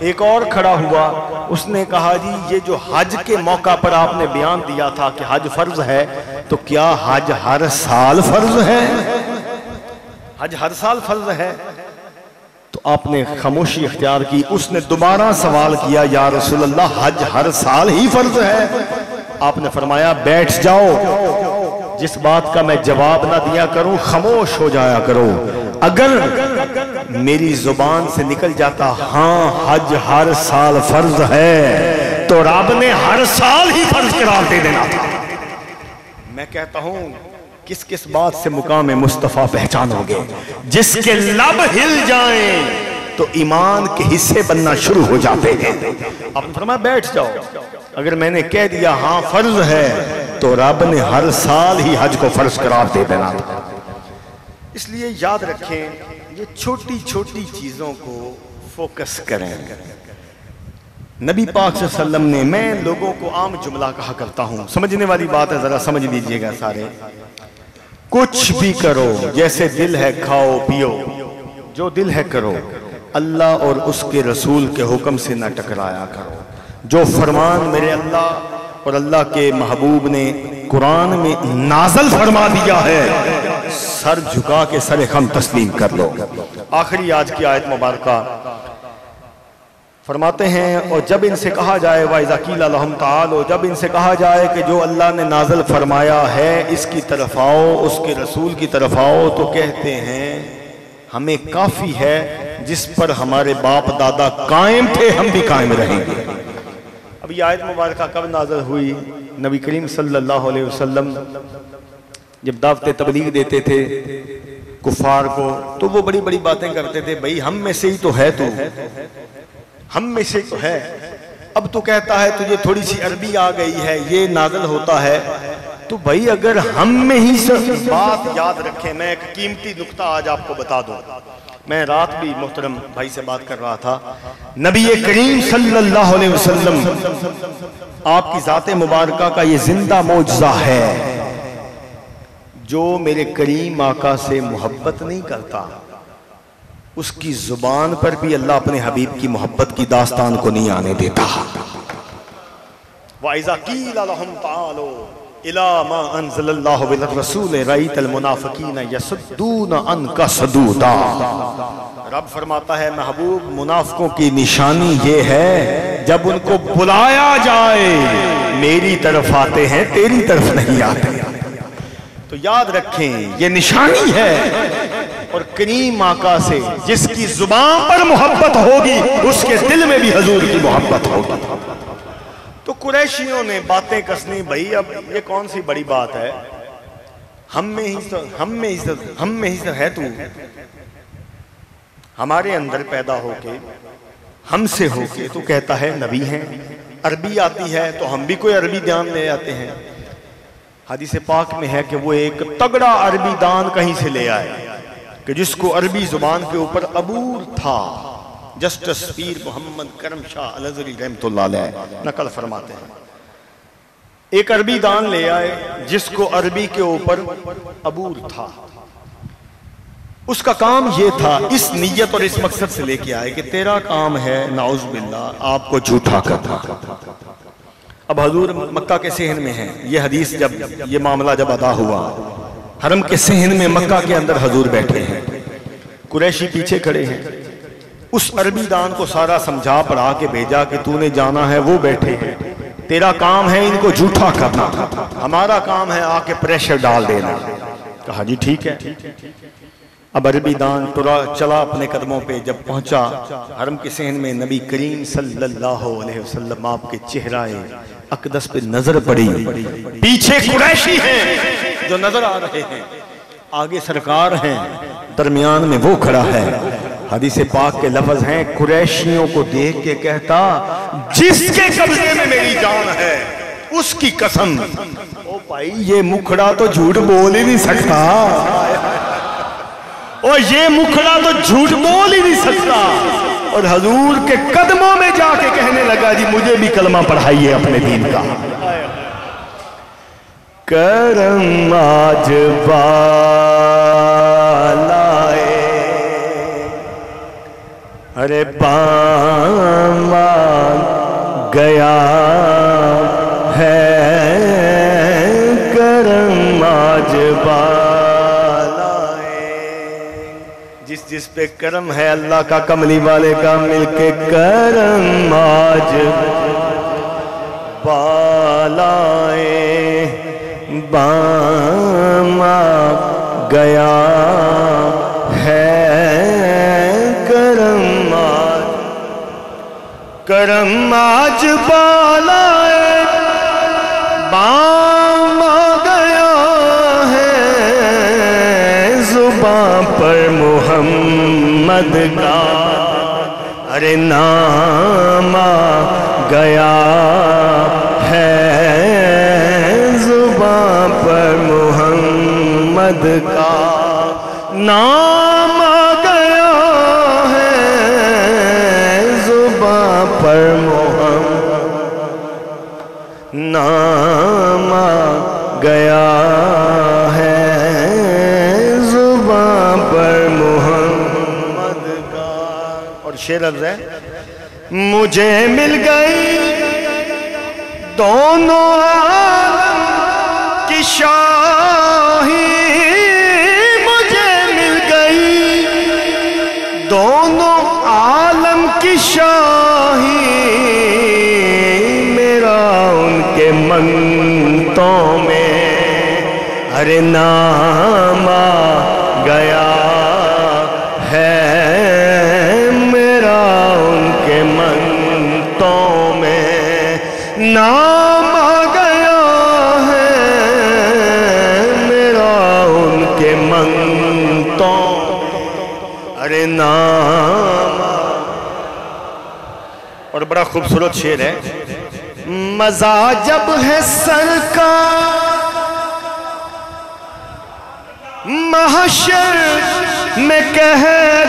ایک اور کھڑا ہوا، اس نے کہا جی یہ جو حج کے موقع پر آپ نے بیان دیا تھا کہ حج فرض ہے، تو کیا حج ہر سال فرض ہے؟ حج ہر سال فرض ہے؟ تو آپ نے خاموشی اختیار کی. اس نے دوبارہ سوال کیا یا رسول اللہ حج ہر سال ہی فرض ہے؟ آپ نے فرمایا بیٹھ جاؤ, جس بات کا میں جواب نہ دیا کروں خاموش ہو جایا کرو. اگر میری زبان سے نکل جاتا ہاں حج ہر سال فرض ہے تو رب نے ہر سال ہی فرض قرار دے دینا تھا. میں کہتا ہوں کس کس بات سے مقام مصطفیٰ پہچانو گے؟ جس کے لب ہل جائیں تو ایمان کے حصے بننا شروع ہو جاتے ہیں. آپ نے فرمایا بیٹھ جاؤ. اگر میں نے کہہ دیا ہاں فرض ہے تو رب نے ہر سال ہی حج کو فرض قرار دے دینا تھا. اس لیے یاد رکھیں یہ چھوٹی چھوٹی چیزوں کو فوکس کریں. نبی پاک صلی اللہ علیہ وسلم نے, میں لوگوں کو عام جملہ کہا کرتا ہوں, سمجھنے والی بات ہے, ذرا سمجھ لیجئے گا سارے. کچھ بھی کرو جیسے دل ہے کھاؤ پیو, جو دل ہے کرو, اللہ اور اس کے رسول کے حکم سے نہ ٹکرایا کرو. جو فرمان میرے اللہ اور اللہ کے محبوب نے قرآن میں نازل فرما دیا ہے سر جھکا کے سر خم تسلیم کر لو. آخری آج کی آیت مبارکہ فرماتے ہیں اور جب ان سے کہا جائے وَإِذَا قِيلَ لَهُمْ تَعَالَوْا, جب ان سے کہا جائے کہ جو اللہ نے نازل فرمایا ہے اس کی طرف آؤ, اس کے رسول کی طرف آؤ, تو کہتے ہیں ہمیں کافی ہے جس پر ہمارے باپ دادا قائم تھے ہم بھی قائم رہیں گے. اب یہ آیت مبارکہ کب نازل ہوئی؟ نبی کریم صلی اللہ علیہ وسلم جب دعوت تبلیغ دیتے تھے کفار کو تو وہ بڑی بڑی باتیں کرتے تھے, بھئی ہم میں سے ہی تو ہے, تو ہم میں سے تو ہے. اب تو کہتا ہے تجھے تھوڑی سی عربی آ گئی ہے, یہ نازل ہوتا ہے, تو بھئی اگر ہم میں ہی سے بات یاد رکھیں. میں ایک قیمتی نقطہ آج آپ کو بتا دوں. میں رات بھی محترم بھائی سے بات کر رہا تھا. نبی کریم صلی اللہ علیہ وسلم آپ کی ذات مبارکہ کا یہ زندہ معجزہ ہے. جو میرے کریم آقا سے محبت نہیں کرتا اس کی زبان پر بھی اللہ اپنے حبیب کی محبت کی داستان کو نہیں آنے دیتا. وَإِذَا قِيلَ لَهُمْ تَعَالَوْا إِلَىٰ مَا أَنزَلَ اللَّهُ بِالرَّسُولِ رَأَيْتَ الْمُنَافِقِينَ يَصُدُّونَ عَنْكَ صُدُودًا. رب فرماتا ہے محبوب منافقوں کی نشانی یہ ہے جب ان کو بلایا جائے میری طرف آتے ہیں تیری طرف نہیں آتے. تو یاد رکھیں یہ نشانی ہے. اور کریم آقا سے جس کی زبان پر محبت ہوگی اس کے دل میں بھی حضور کی محبت ہوگی. تو قریشیوں نے باتیں کسنی, بھئی اب یہ کون سی بڑی بات ہے, ہم میں ہی ہے, تو ہمارے اندر پیدا ہو کے ہم سے ہو کے تو کہتا ہے نبی ہیں. عربی آتی ہے تو ہم بھی کوئی عربی دان لے آتے ہیں. حدیث پاک میں ہے کہ وہ ایک تگڑا عربی دان کہیں سے لے آئے کہ جس کو عربی زبان کے اوپر عبور تھا. جسٹس پیر محمد کرم شاہ الازہری رحمۃ اللہ علیہ نقل فرماتے ہیں ایک عربی دان لے آئے جس کو عربی کے اوپر عبور تھا. اس کا کام یہ تھا, اس نیت اور اس مقصد سے لے کے آئے کہ تیرا کام ہے نعوذ باللہ آپ کو جھوٹا کرنا. اب حضور مکہ کے صحن میں ہیں. یہ حدیث جب یہ معاملہ جب ادا ہوا حرم کے صحن میں مکہ کے اندر حضور بیٹھے ہیں, قریشی پیچھے کھڑے ہیں. اس عربی دان کو سارا سمجھا پڑھا کے بھیجا کہ تو نے جانا ہے, وہ بیٹھے ہیں, تیرا کام ہے ان کو جھوٹا کرنا, ہمارا کام ہے آ کے پریشر ڈال دینا. کہا جی ٹھیک ہے. اب عربی دان چلا اپنے قدموں پہ, جب پہنچا حرم کے صحن میں نبی کریم صلی اللہ علیہ وسلم آپ کے چہرہ اقدس پہ نظر پڑی. پیچھے قریشی ہیں جو نظر آ رہے ہیں, آگے سرکار ہیں, درمیان میں وہ کھڑا ہے. حدیث پاک کے لفظ ہیں قریشیوں کو دیکھ کے کہتا جس کے قبضے میں میری جان ہے اس کی قسم. او بھائی یہ مکھڑا تو جھوٹ بول ہی نہیں سکتا, اور یہ مکھڑا تو جھوٹ بول ہی نہیں سکتا. اور حضور کے قدموں میں جا کے کہنے لگا جی مجھے بھی کلمہ پڑھائیے اپنے دین کا. کرم آج بالائے ارے بام گیا ہے, کرم آج بالائے. جس جس پہ کرم ہے اللہ کا کملی والے کا مل کے کرم آج بالائے بام گیا ہے کرم آج بالائے بام گیا ہے زباں پر محمد کا ارے نام گیا ہے زباں پر محمد کا نام گیا ہے زباں پر محمد نام گیا ہے زباں پر محمد کا. اور شعر لفظ ہے مجھے مل گئی دونوں عالم کی شاہی مجھے مل گئی دونوں عالم کی شاہی میرا ان کے منتوں میں ارے نام گیا ہے میرا ان کے منتوں میں نام گیا ہے میرا ان کے منتوں ارے نام. اور بڑا خوبصورت شعر ہے مزہ جب ہے سرکار محشر میں کہہ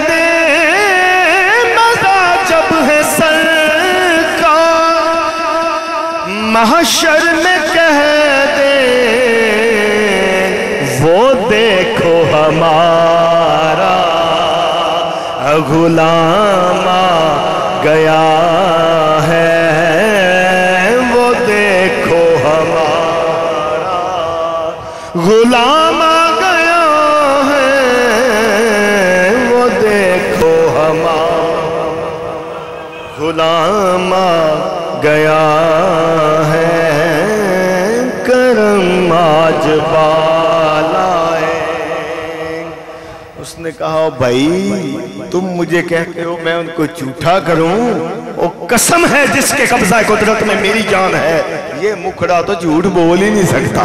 دے مزہ جب ہے سرکار محشر میں کہہ دے وہ دیکھو ہمارا غلام گیا ہے وہ دیکھو ہمارا غلام گیا ہے وہ دیکھو ہمارا غلام گیا ہے کرم آج بالائے. اس نے کہا بھائی تم مجھے کہتے ہو میں ان کو جھوٹا کروں وہ قسم ہے جس کے قبضہ قدرت میں میری جان ہے یہ مکھڑا تو جھوٹ بول ہی نہیں سکتا.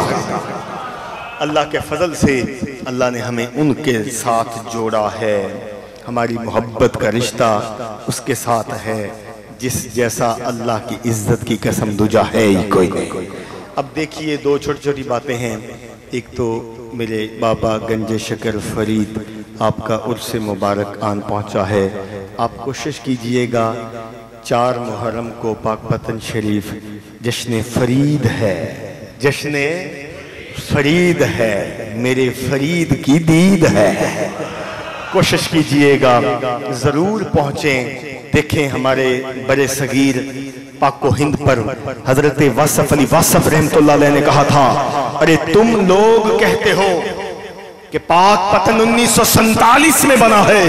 اللہ کے فضل سے اللہ نے ہمیں ان کے ساتھ جوڑا ہے ہماری محبت کا رشتہ اس کے ساتھ ہے جس جیسا اللہ کی عزت کی قسم دوجا ہے ہی کوئی نہیں. اب دیکھیے دو چھوٹی چھوٹی باتیں ہیں. ایک تو میرے بابا گنج شکر فرید آپ کا عرس مبارک آن پہنچا ہے. آپ کوشش کیجئے گا 4 محرم کو پاک پتن شریف جشن فرید ہے جشن فرید ہے میرے فرید کی دید ہے. کوشش کیجئے گا ضرور پہنچیں. دیکھیں ہمارے برے صغیر پاک و ہند پر حضرت واصف علی واصف رحمت اللہ علیہ نے کہا تھا ارے تم لوگ کہتے ہو کہ پاک پتن 1947 میں بنا ہے.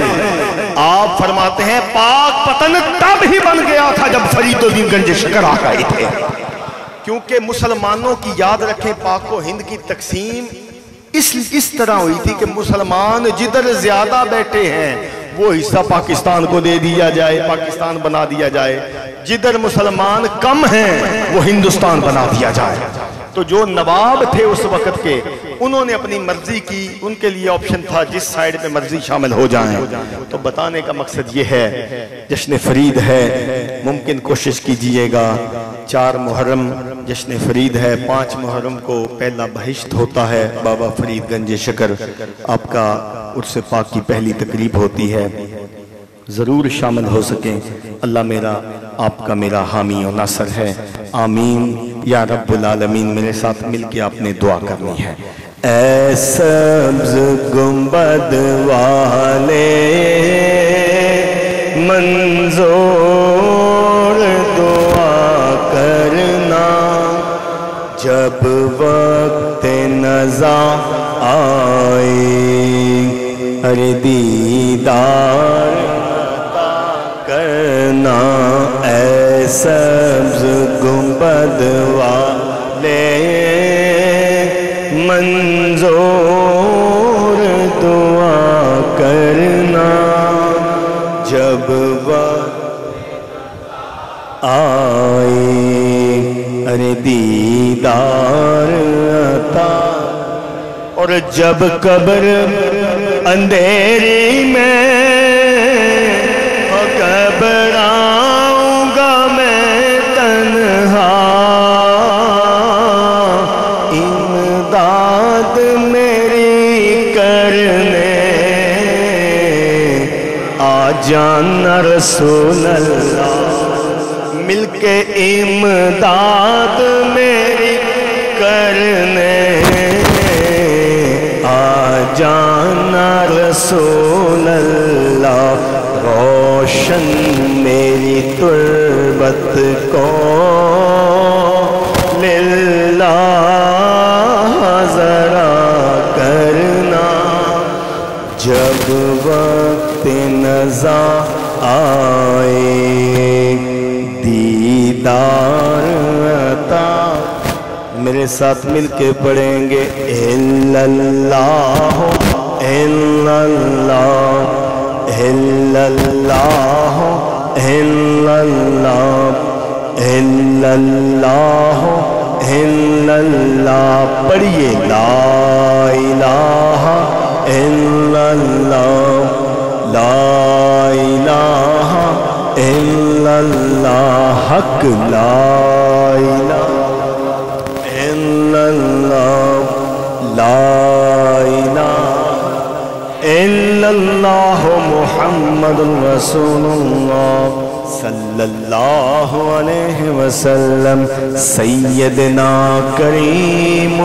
آپ فرماتے ہیں پاک پتن تب ہی بن گیا تھا جب فرید الدین گنج شکر آ گئے تھے. کیونکہ مسلمانوں کی یاد رکھیں پاک و ہند کی تقسیم اس طرح ہوئی تھی کہ مسلمان جدھر زیادہ بیٹھے ہیں وہ حصہ پاکستان کو دے دیا جائے پاکستان بنا دیا جائے جدھر مسلمان کم ہیں وہ ہندوستان بنا دیا جائے. تو جو نواب تھے اس وقت کے انہوں نے اپنی مرضی کی ان کے لیے آپشن تھا جس سائیڈ پہ مرضی شامل ہو جائیں. تو بتانے کا مقصد یہ ہے جشن فرید ہے ممکن کوشش کیجئے گا 4 محرم جشن فرید ہے 5 محرم کو پہلا بہشت ہوتا ہے بابا فرید گنج شکر آپ کا عرس پاک کی پہلی تقریب ہوتی ہے. ضرور شامل ہو سکیں. اللہ میرا آپ کا میرا حامی و ناصر ہے. آمین یا رب العالمین. میرے ساتھ مل کے آپ نے دعا کرنی ہے. اے سبز گنبد والے منظور دعا کرنا جب وقت نزا آئے ارے دیدار عطا کرنا اے سبز گنبد والے منظور دعا کرنا جب وقت آئے ارے دیدار عطا اور جب قبر اندھیری میں گھبراؤں گا میں تنہا امداد میری کرنے آ جانا رسول اللہ مل کے امداد میری کرنے آ جانا رسول اللہ روشن میری تربت کو للہ ذرا کرنا جب وقت نزا آئے دیدار عطا میرے ساتھ مل کے پڑھیں گے الا اللہ الا اللہ الا اللہ الا اللہ الا اللہ الا اللہ پڑھیے لا الہ الا اللہ لا الہ الا اللہ حق لا الہ الا اللہ لا الہ الا اللہ محمد رسول اللہ صلی اللہ علیہ وسلم سیدنا کریم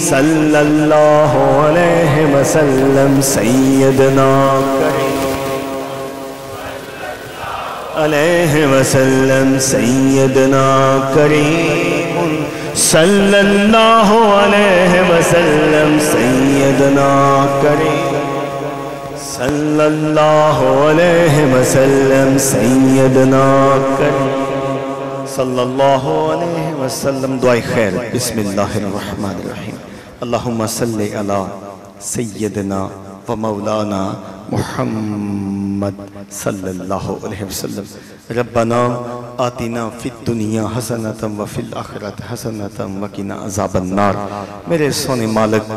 صلی اللہ علیہ وسلم سیدنا کریم علیہ وسلم سیدنا کریم صلی اللہ علیہ وسلم سیدنا کریم صلی اللہ علیہ وسلم سیدنا کریم صلی اللہ علیہ وسلم دعائے خیر بسم اللہ الرحمن الرحیم اللہم صلی علی سیدنا و مولانا محمد صلی اللہ علیہ وسلم ربنا آتنا فی الدنیا حسنتا و فی الآخرت حسنتا وقنا عذاب النار میرے سونے مالک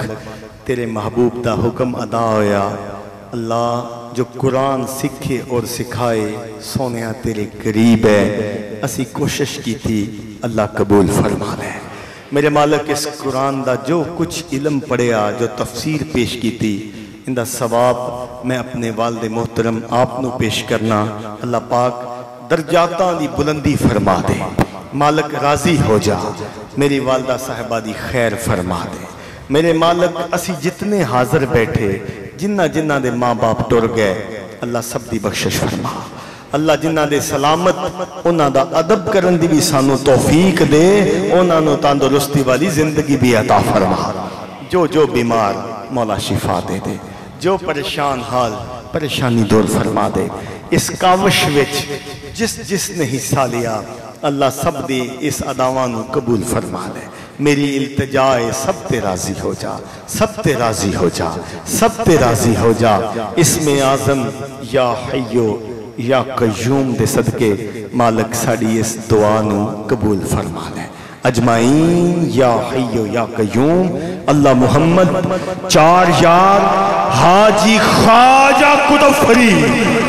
تیرے محبوب دا حکم ادا ہویا اللہ جو قرآن سکھے اور سکھائے سونیا تیرے قریب ہے اسی کوشش کی تھی اللہ قبول فرما لے میرے مالک اس قرآن دا جو کچھ علم پڑھیا جو تفسیر پیش کی تھی ان دا ثواب میں اپنے والد محترم آپ نو پیش کرنا اللہ پاک درجاتاں دی بلندی فرما دے مالک راضی ہو جا میری والدہ صاحبہ دی خیر فرما دے میرے مالک اسی جتنے حاضر بیٹھے جنہ جنہ دے ماں باپ ٹر گئے اللہ سب دی بخشش فرما اللہ جنہ دے سلامت انہ دا ادب کرن دی بھی سانو توفیق دے انہ نو تندرستی والی زندگی بھی عطا فرما جو بیمار مولا شفا دے دے جو پریشان حال پریشانی دور فرما دے اس کاوش وچ جس نے حصہ لیا اللہ سب دی اس اداوانو قبول فرما لے میری التجائے سب تے راضی ہو جا سب تے راضی ہو جا سب تے راضی ہو جا اسم اعظم یا حیو یا قیوم دے صدقے مالک ساڑی اس دعانو قبول فرما لے اجمعین یا حیو یا قیوم اللہ محمد چار یار حاجی خواجہ قطب فرید